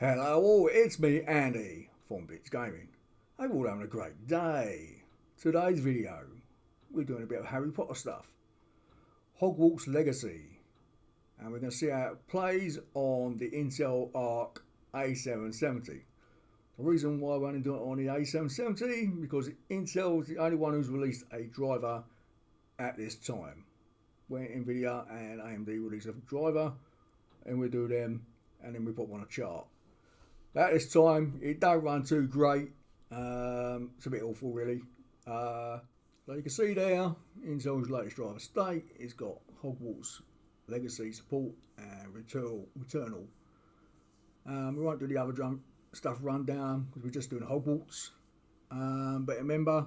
Hello all, it's me Andy from Blitsgaming. Hope you're all having a great day. Today's video, we're doing a bit of Harry Potter stuff. Hogwarts Legacy. And we're going to see how it plays on the Intel Arc A770. The reason why we're only doing it on the A770 because Intel is the only one who's released a driver at this time. When Nvidia and AMD release a driver and we do them and then we put one on a chart. At this time, it don't run too great. It's a bit awful, really. So you can see there, Intel's latest driver state. It's got Hogwarts Legacy support and Returnal. We won't do the other stuff rundown because we're just doing Hogwarts. But remember,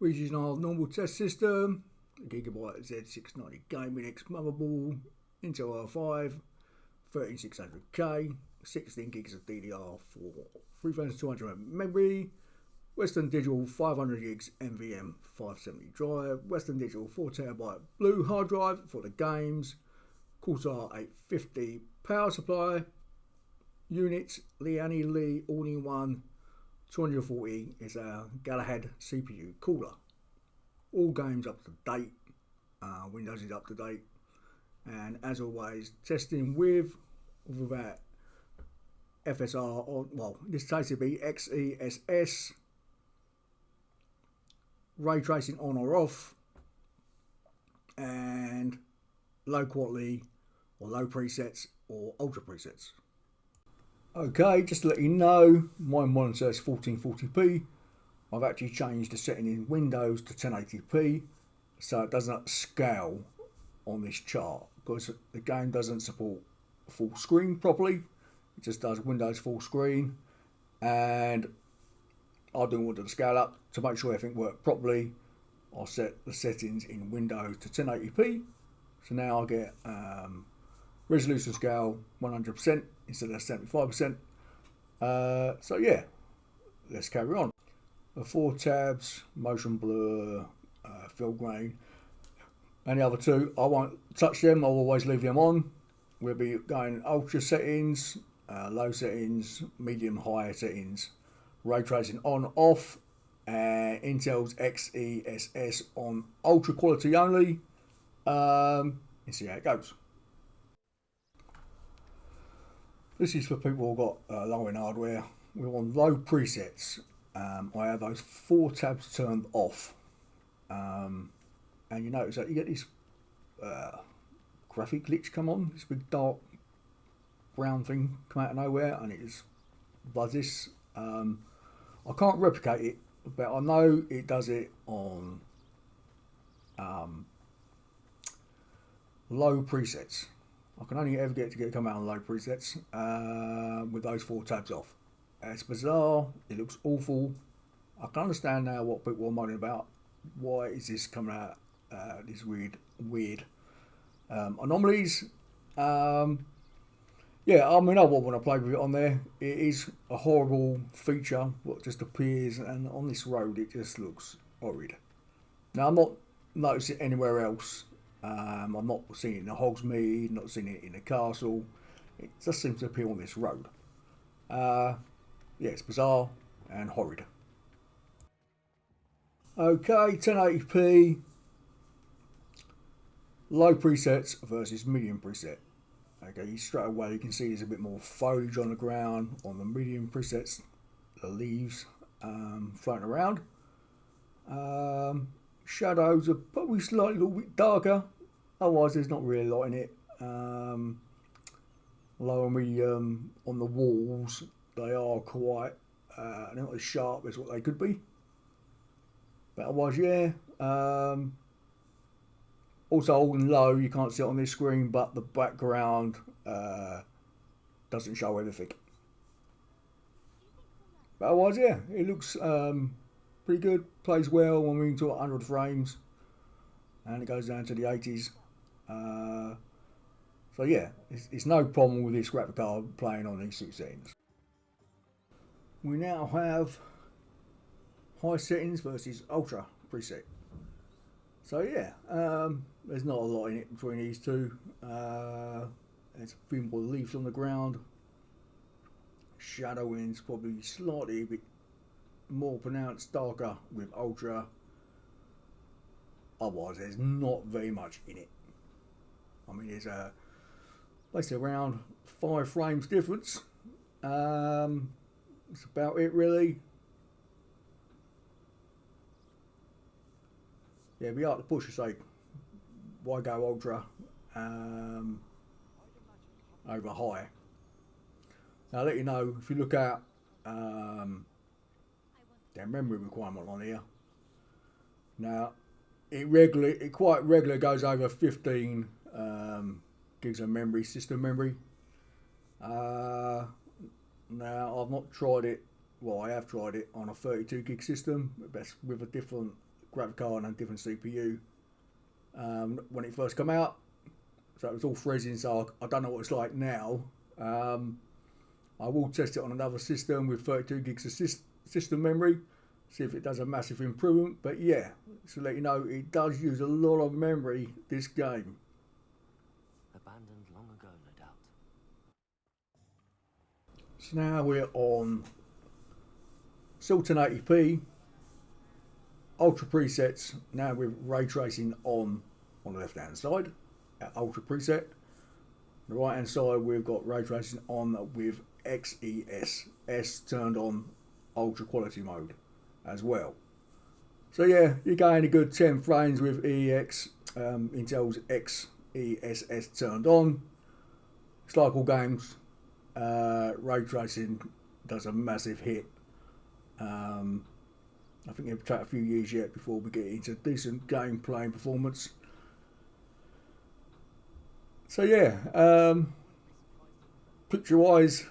we're using our normal test system. Gigabyte Z690 Gaming X Motherboard, Intel R5, 13600K, 16 gigs of DDR4, 3200 memory, Western Digital 500 gigs NVMe 570 drive, Western Digital 4TB blue hard drive for the games, Corsair 850 power supply, units, Lia Li all-in-one 240 is our Galahad CPU Cooler. All games up to date, Windows is up to date, and as always, testing with or without FSR, or well, in this case it'd be XESS, ray tracing on or off, and low quality or low presets or ultra presets. Okay, just to let you know, my monitor is 1440p. I've actually changed the setting in Windows to 1080p so it doesn't scale on this chart because the game doesn't support full screen properly. It just does Windows full screen, and I don't want it to scale up. To make sure everything worked properly, I'll set the settings in Windows to 1080p. So now I get resolution scale 100% instead of 75%. So yeah, let's carry on. The 4 tabs, motion blur, fill grain, and the other two, I won't touch them, I'll always leave them on. We'll be going ultra settings, low settings, medium, high settings, ray tracing on, off, and Intel's XESS on ultra quality only, and see how it goes. This is for people who've got low end hardware. We're on low presets. I have those 4 tabs turned off, and you notice that you get this graphic glitch come on, this big dark brown thing come out of nowhere, and it just does this. I can't replicate it, but I know it does it on low presets. I can only ever get it to come out on low presets with those 4 tabs off. It's bizarre, it looks awful. I can understand now what people are moaning about. Why is this coming out, these weird anomalies? Yeah, I mean, I won't want to play with it on there. It is a horrible feature, what just appears, and on this road it just looks horrid. Now, I'm not noticing it anywhere else. I'm not seeing it in the Hogsmeade, not seeing it in the castle. It just seems to appear on this road. Yeah, it's bizarre and horrid. Okay, 1080p, low presets versus medium preset. Okay, straight away you can see there's a bit more foliage on the ground on the medium presets, the leaves floating around. Shadows are probably slightly a little bit darker, otherwise there's not really a lot in it. Low and medium on the walls, they are quite, they're not as sharp as what they could be. But otherwise, yeah. Also, all in low, you can't see it on this screen, but the background doesn't show everything. But otherwise, yeah, it looks pretty good. Plays well when we're into 100 frames, and it goes down to the 80s. So yeah, it's no problem with this graphic card playing on these 6 settings. We now have high settings versus ultra preset. So yeah, There's not a lot in it between these two. There's a few more leaves on the ground. Shadowing's probably slightly a bit more pronounced, darker with Ultra. Otherwise, there's not very much in it. I mean, there's basically around 5 frames difference. That's about it, really. Yeah, we are to push to say, why go Ultra over high? Now, I'll let you know, if you look at their memory requirement on here. Now, it quite regularly goes over 15 gigs of memory, system memory. Now, I've not tried it. Well, I have tried it on a 32 gig system. That's with a different graphic card and a different CPU. When it first came out, so it was all freezing. So I don't know what it's like now. I will test it on another system with 32 gigs of system memory, see if it does a massive improvement. But yeah, to let you know, it does use a lot of memory, this game. Abandoned long ago, no doubt. So now we're on still 1080p, ultra presets, now with ray tracing on the left hand side at ultra preset. The right hand side we've got ray tracing on with XES turned on ultra quality mode as well. So yeah, you're getting a good 10 frames with Intel's XESS turned on. It's like all games, ray tracing does a massive hit. I think it'll take a few years yet before we get into decent gameplay and performance. So yeah, picture wise,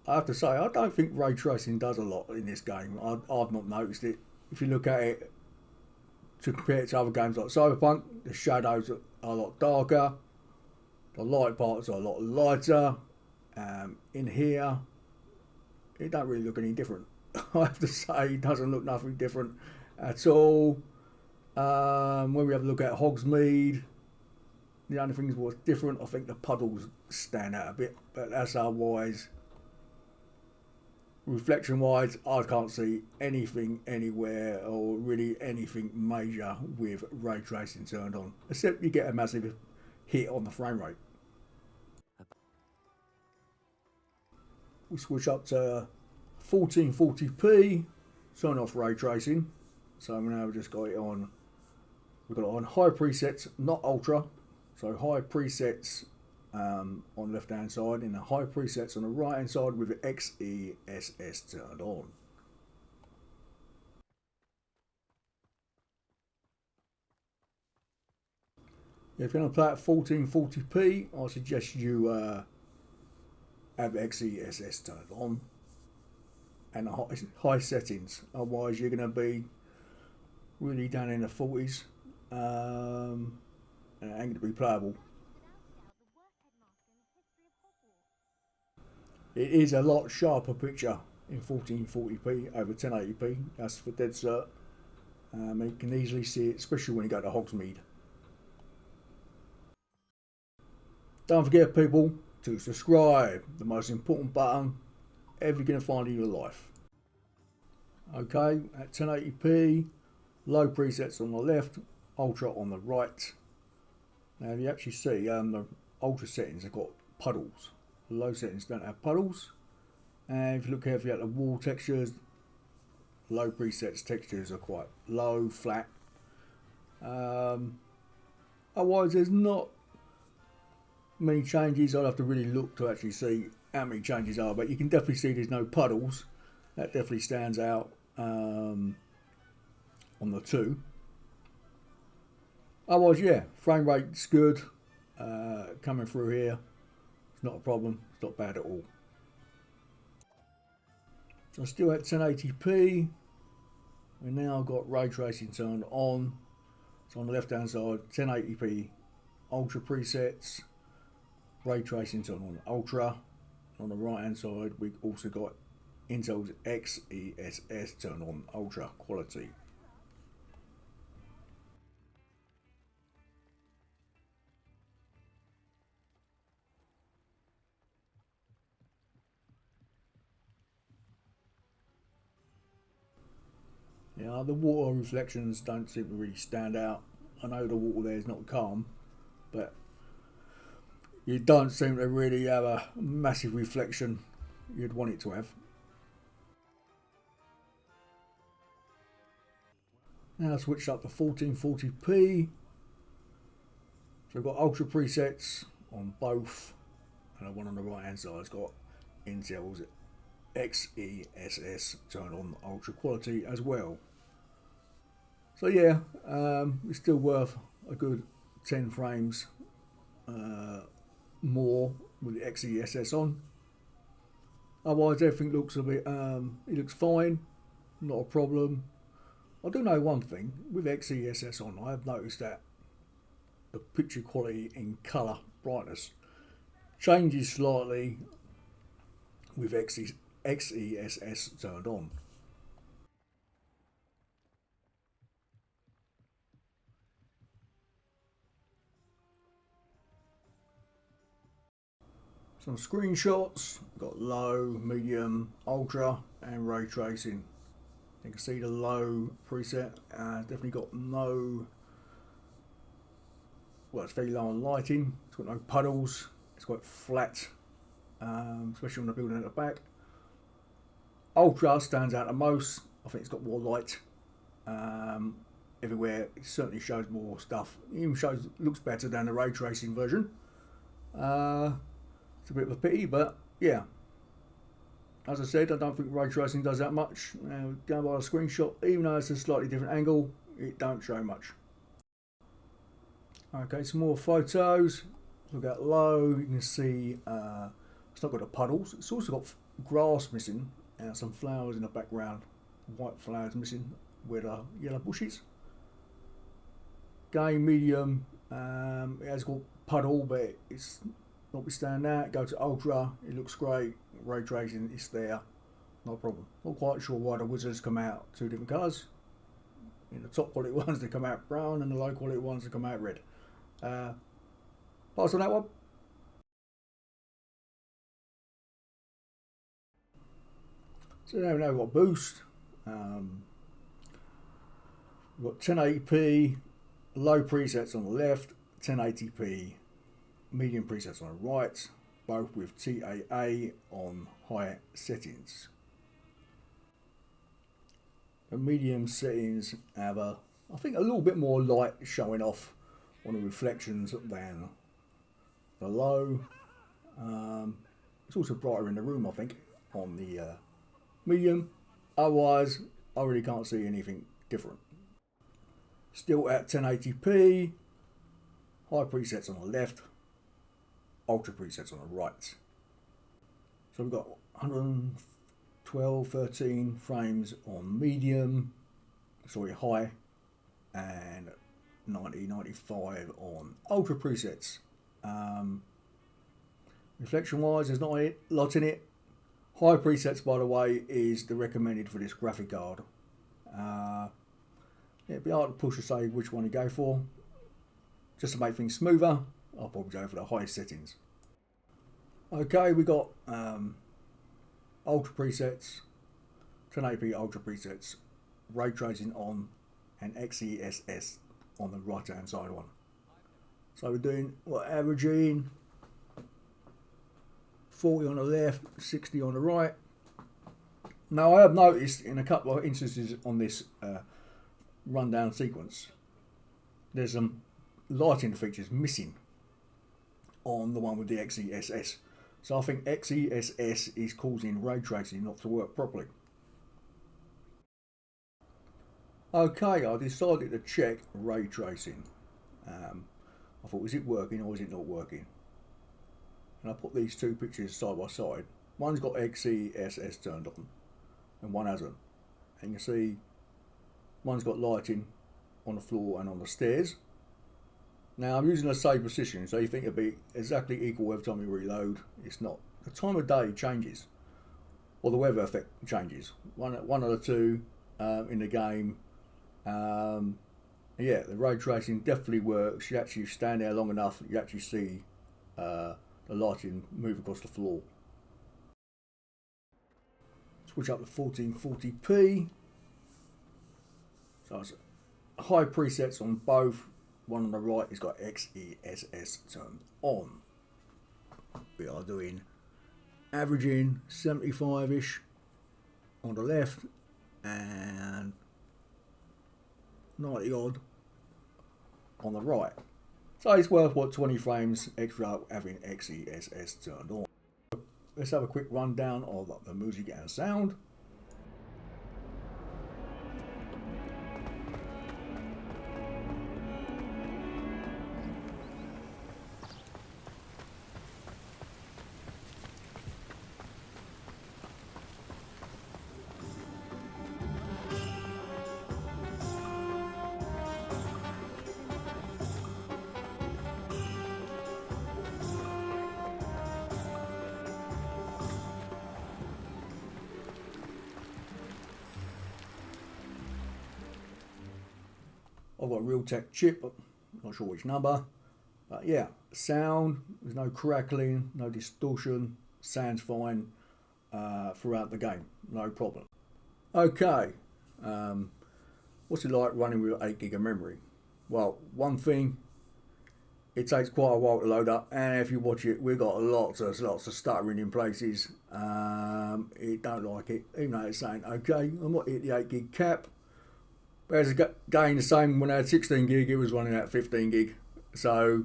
I have to say, I don't think ray tracing does a lot in this game. I've not noticed it. If you look at it, to compare it to other games like Cyberpunk, the shadows are a lot darker, the light parts are a lot lighter. In here, it don't really look any different. I have to say, it doesn't look nothing different at all. When we have a look at Hogsmeade, the only things what's different, I think the puddles stand out a bit, but that's otherwise. Reflection wise, I can't see anything anywhere or really anything major with ray tracing turned on, except you get a massive hit on the frame rate. We switch up to 1440p, turn off ray tracing. So now we've just got it on, we've got it on high presets, not ultra. So high presets on the left hand side and the high presets on the right hand side with the XESS turned on. If you're going to play at 1440p, I suggest you have XESS turned on and the high settings, otherwise you're going to be really down in the 40s and it ain't going to be playable. It is a lot sharper picture in 1440p over 1080p, that's for dead cert. You can easily see it, especially when you go to Hogsmeade. Don't forget, people, to subscribe, the most important button ever you're going to find in your life. Okay, at 1080p, low presets on the left, ultra on the right. Now you actually see the ultra settings have got puddles. The low settings don't have puddles. And if you look carefully at the wall textures, low presets textures are quite low, flat. Otherwise there's not many changes. I'll have to really look to actually see how many changes are, but you can definitely see there's no puddles. That definitely stands out on the two. Otherwise, yeah, frame rate's good. Coming through here, it's not a problem. It's not bad at all. So still at 1080p. We now got ray tracing turned on. So on the left hand side, 1080p ultra presets, ray tracing turned on ultra. On the right hand side, we also got Intel's XESS turned on ultra quality. Yeah, the water reflections don't seem to really stand out. I know the water there is not calm, but you don't seem to really have a massive reflection you'd want it to have. Now switch up to 1440p. So we've got ultra presets on both, and the one on the right hand side has got Intel's XESS turned on ultra quality as well. So yeah, it's still worth a good 10 frames more with the XESS on. Otherwise everything looks a bit, it looks fine, not a problem. I do know one thing, with XESS on, I have noticed that the picture quality in colour brightness changes slightly with XESS turned on. Some screenshots, got low, medium, ultra and ray tracing. You can see the low preset, definitely got no, well it's very low on lighting, it's got no puddles, it's quite flat, especially on the building at the back. Ultra stands out the most, I think it's got more light everywhere, it certainly shows more stuff, it even looks better than the ray tracing version. It's a bit of a pity, but yeah. As I said, I don't think ray tracing does that much. Going by a screenshot, even though it's a slightly different angle, it don't show much. Okay, some more photos. Look at low, you can see it's not got the puddles. It's also got grass missing and some flowers in the background. White flowers missing with yellow bushes. Game medium, it has got puddle, but it's notwithstanding that, go to ultra, it looks great, ray tracing, it's there, no problem. Not quite sure why the wizards come out two different colours. In the top quality ones they come out brown and the low quality ones they come out red. Pass on that one. So now we've got boost, we've got 1080p, low presets on the left, 1080p medium presets on the right, both with TAA on high settings. The medium settings have I think a little bit more light showing off on the reflections than the low. It's also brighter in the room I think on the medium. Otherwise I really can't see anything different. Still at 1080p, high presets on the left, ultra presets on the right. So we've got 112, 13 frames on medium, high, and 90, 95 on ultra presets. Reflection wise, there's not a lot in it. High presets, by the way, is the recommended for this graphic card. It'd be hard to push to say which one to go for. Just to make things smoother, I'll probably go for the highest settings. Okay, we got ultra presets, 1080p ultra presets, ray tracing on, and XESS on the right hand side one. So we're doing averaging 40 on the left, 60 on the right. Now I have noticed in a couple of instances on this rundown sequence, there's some lighting features missing on the one with the XESS. So I think XESS is causing ray tracing not to work properly. Okay, I decided to check ray tracing. I thought, is it working or is it not working? And I put these two pictures side by side. One's got XESS turned on and one hasn't. And you can see one's got lighting on the floor and on the stairs. Now I'm using a save position, so you think it'll be exactly equal every time you reload. It's not. The time of day changes, or the weather effect changes. One of the two in the game. Yeah, the ray tracing definitely works. You actually stand there long enough, you actually see the lighting move across the floor. Switch up to 1440p. So it's high presets on both. One on the right has got XESS turned on. We are doing averaging 75-ish on the left and 90 odd on the right. So it's worth what, 20 frames extra having XESS turned on. Let's have a quick rundown of the music and sound. I've got a Realtek chip, but not sure which number. But yeah, sound, there's no crackling, no distortion, sounds fine throughout the game, no problem. Okay, what's it like running with 8 gig of memory? Well, one thing, it takes quite a while to load up, and if you watch it, we've got lots of stuttering in places. It don't like it, even though it's saying, okay, I'm not hit the 8 gig cap. Whereas again, the same when I had 16 gig, it was running at 15 gig. So,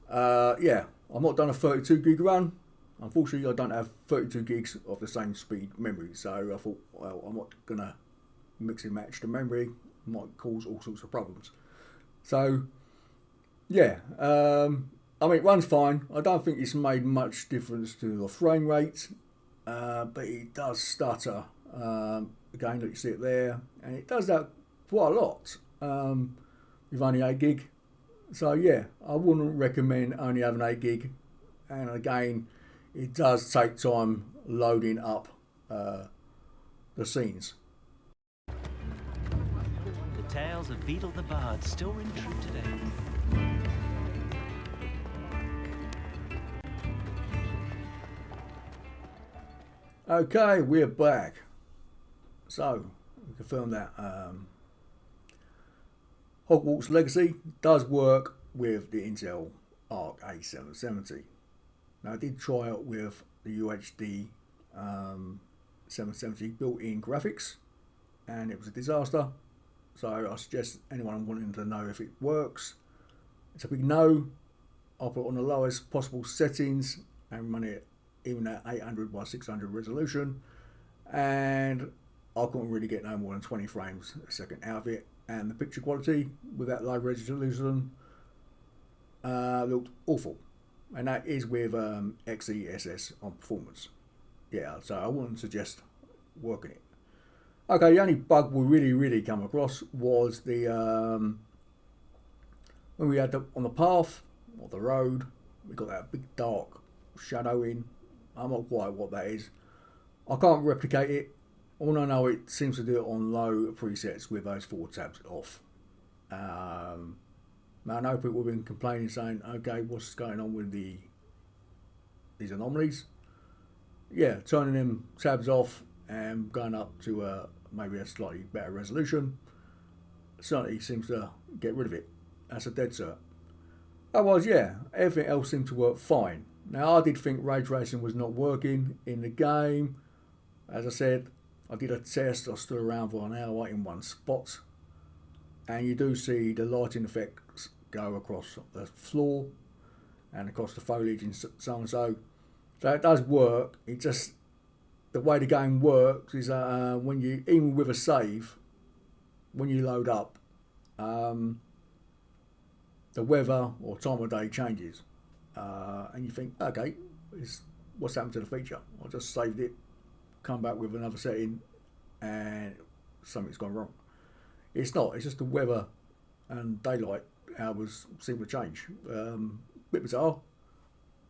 yeah, I've not done a 32 gig run. Unfortunately, I don't have 32 gigs of the same speed memory. So I thought, well, I'm not going to mix and match the memory. It might cause all sorts of problems. So, yeah, I mean, it runs fine. I don't think it's made much difference to the frame rate, but it does stutter. Again, look, you see it there, and it does that quite a lot with only 8 gig. So yeah, I wouldn't recommend only having 8 gig, and again, it does take time loading up the scenes. The tales of Beetle the Bard still ring true today. Okay, we're back. So we confirm that Hogwarts Legacy does work with the Intel Arc A770. Now I did try it with the UHD 770 built-in graphics, and it was a disaster. So I suggest anyone wanting to know if it works, it's a big no. I'll put it on the lowest possible settings and run it even at 800 by 600 resolution, and I couldn't really get no more than 20 frames a second out of it, and the picture quality with that low resolution looked awful, and that is with XESS on performance. Yeah, so I wouldn't suggest working it. Okay, the only bug we really come across was the when we had on the path or the road, we got that big dark shadow in. I'm not quite what that is. I can't replicate it. All I know, it seems to do it on low presets with those 4 tabs off. Now I know people have been complaining, saying, okay, what's going on with these anomalies? Yeah, turning them tabs off and going up to maybe a slightly better resolution certainly seems to get rid of it. That's a dead cert. Otherwise, yeah, everything else seemed to work fine. Now I did think ray tracing was not working in the game. As I said, I did a test. I stood around for an hour in one spot, and you do see the lighting effects go across the floor and across the foliage and so on. So it does work. It just, the way the game works is when you, even with a save, when you load up, the weather or time of day changes, and you think, okay, what's happened to the feature? I just saved it, come back with another setting, and something's gone wrong. It's not. It's just the weather and daylight hours seem to change. Bit bizarre.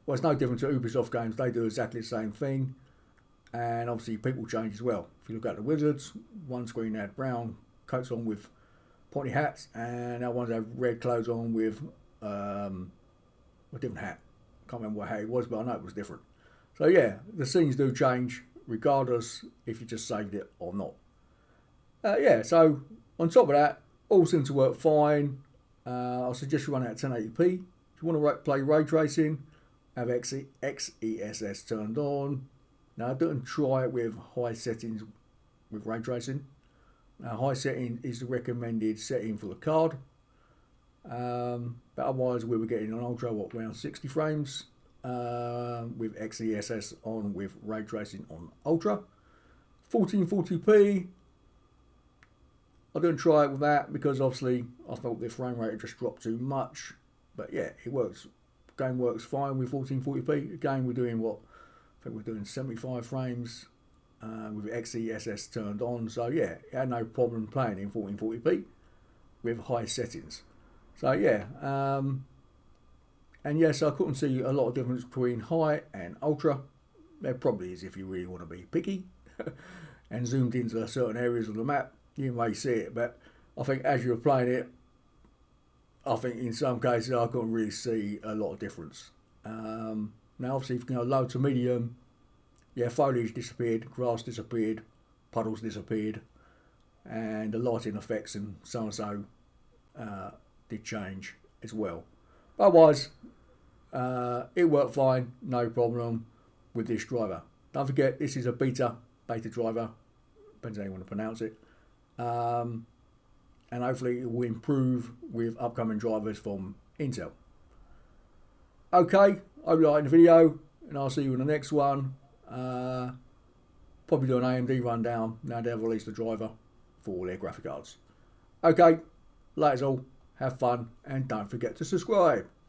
Well, it's no different to Ubisoft games. They do exactly the same thing, and obviously people change as well. If you look at the Wizards, one screen had brown coats on with pointy hats, and other ones have red clothes on with a different hat. Can't remember what hat it was, but I know it was different. So yeah, the scenes do change regardless if you just saved it or not. Yeah, so On top of that, all seems to work fine. I suggest you run it at 1080p. If you want to play ray tracing, have XESS turned on. Now, don't try it with high settings with ray tracing. Now, high setting is the recommended setting for the card. But otherwise, we were getting on ultra around 60 frames with XESS on with ray tracing on ultra. 1440p. I didn't try it with that because obviously I felt the frame rate had just dropped too much. But yeah, it works. Game works fine with 1440p. Again, we're doing what? I think we're doing 75 frames with XESS turned on. So yeah, it had no problem playing in 1440p with high settings. So yeah, and yes, I couldn't see a lot of difference between high and ultra. There probably is if you really want to be picky and zoomed into certain areas of the map. You may see it, but I think as you're playing it, I think in some cases I couldn't really see a lot of difference. Now obviously if you go low to medium, yeah, foliage disappeared, grass disappeared, puddles disappeared, and the lighting effects and so and so did change as well. Otherwise, it worked fine, no problem with this driver. Don't forget, this is a beta driver, depends how you want to pronounce it. And hopefully it will improve with upcoming drivers from Intel. Okay, hope you liked the video, and I'll see you in the next one. Probably do an AMD rundown now they've released the driver for all their graphic cards. Okay, that's all. Have fun, and don't forget to subscribe.